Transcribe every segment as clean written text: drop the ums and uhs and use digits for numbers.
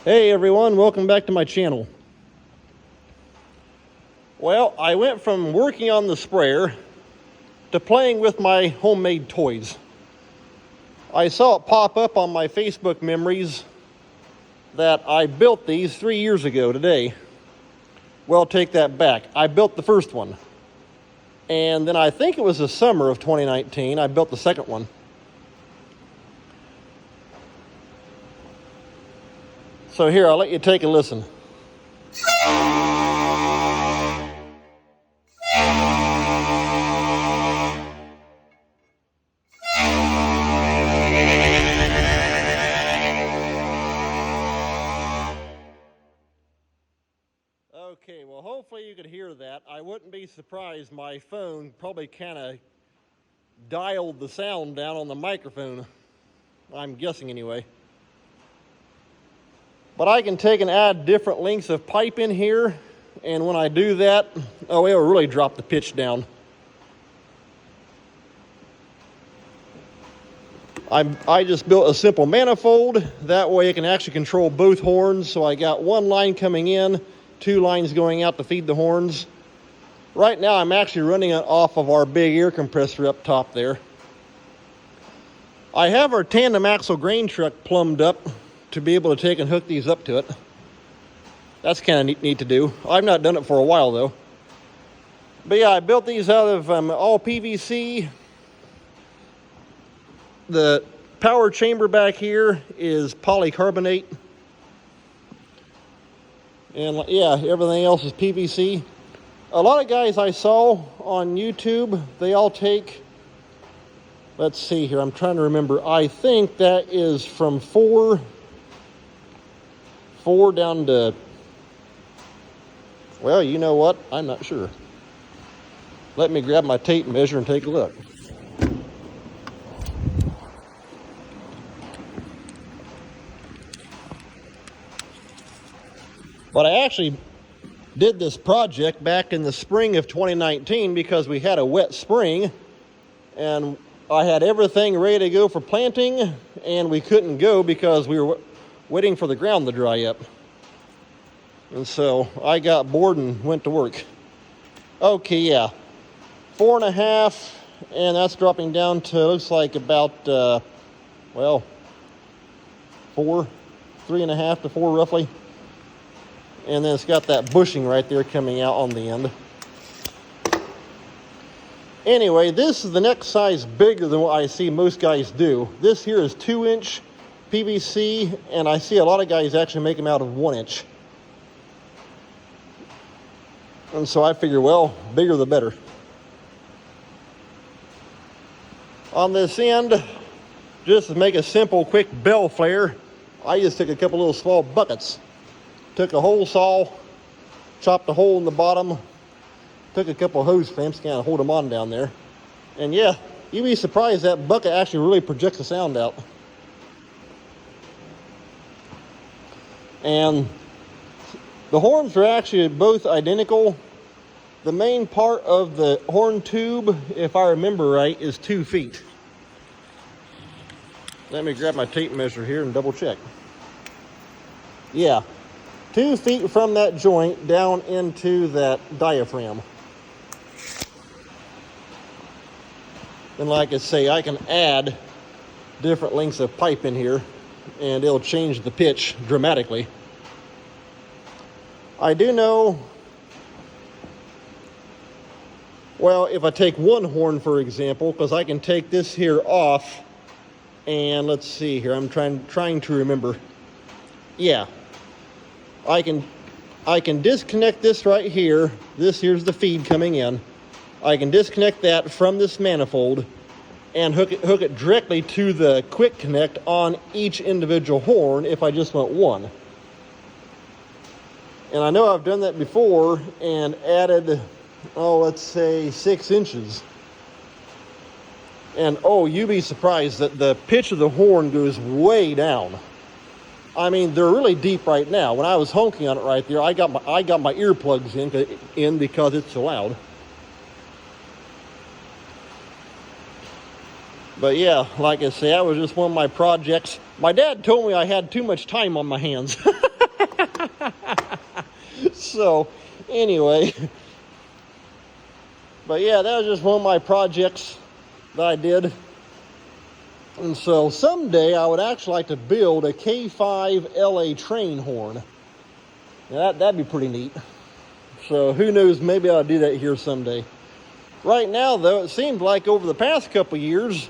Hey everyone, welcome back to my channel. Well, I went from working on the sprayer to playing with my homemade toys. I saw it pop up on my Facebook memories that I built these 3 years ago today. Well, take that back. I built the first one. And then I think it was the summer of 2019, I built the second one. So here, I'll let you take a listen. Okay, well, hopefully you could hear that. I wouldn't be surprised. My phone probably kind of dialed the sound down on the microphone. I'm guessing anyway. But I can take and add different lengths of pipe in here, and when I do that, oh, it'll really drop the pitch down. I just built a simple manifold. That way it can actually control both horns. So I got one line coming in, 2 lines going out to feed the horns. Right now I'm actually running it off of our big air compressor up top there. I have our tandem axle grain truck plumbed up to be able to take and hook these up to it. That's kind of neat to do. I've not done it for a while though. But yeah, I built these out of all PVC. The power chamber back here is polycarbonate. And yeah, everything else is PVC. A lot of guys I saw on YouTube, they all take, let's see here, I'm trying to remember. I think that is from 4 down to, well, you know what? I'm not sure. Let me grab my tape measure and take a look. But I actually did this project back in the spring of 2019 because we had a wet spring and I had everything ready to go for planting, and we couldn't go because we were waiting for the ground to dry up. And so I got bored and went to work. Okay, yeah, 4.5, and that's dropping down to, looks like about, well, 3.5 to 4 roughly. And then it's got that bushing right there coming out on the end. Anyway, this is the next size bigger than what I see most guys do. This here is 2-inch PVC, and I see a lot of guys actually make them out of 1-inch. And so I figure, well, bigger the better. On this end, just to make a simple, quick bell flare, I just took a couple little small buckets. Took a hole saw, chopped a hole in the bottom, took a couple of hose clamps, kind of hold them on down there. And yeah, you'd be surprised that bucket actually really projects the sound out. And the horns are actually both identical. The main part of the horn tube, if I remember right, is 2 feet. Let me grab my tape measure here and double check. Yeah, 2 feet from that joint down into that diaphragm. And like I say, I can add different lengths of pipe in here and it'll change the pitch dramatically. I do know, well, if I take one horn for example, because I can take this here off, and let's see here, I'm trying to remember. Yeah, I can disconnect this right here. This here's the feed coming in. I can disconnect that from this manifold and hook it directly to the quick connect on each individual horn if I just want one. And I know I've done that before and added, oh, let's say 6 inches. And oh, you'd be surprised that the pitch of the horn goes way down. I mean, they're really deep right now. When I was honking on it right there, I got my earplugs in because it's so loud. But yeah, like I say, that was just one of my projects. My dad told me I had too much time on my hands. So, anyway. But yeah, that was just one of my projects that I did. And so someday I would actually like to build a K5 LA train horn. Now that'd be pretty neat. So who knows, maybe I'll do that here someday. Right now though, it seems like over the past couple years,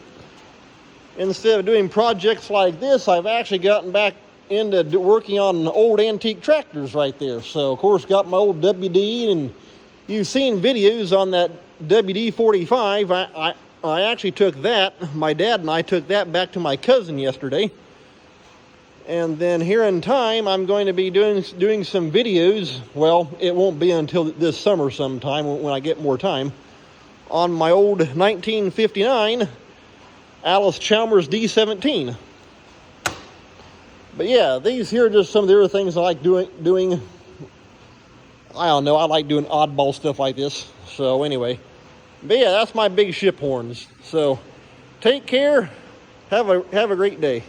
instead of doing projects like this, I've actually gotten back into working on old antique tractors right there. So of course got my old WD, and you've seen videos on that WD-45. I actually took that, my dad and I took that back to my cousin yesterday. And then here in time, I'm going to be doing some videos. Well, it won't be until this summer sometime when I get more time, on my old 1959 Alice Chalmers D17. But yeah, these here are just some of the other things I like doing. I don't know, I like doing oddball stuff like this. So anyway, but yeah, that's my big ship horns. So take care. Have a great day.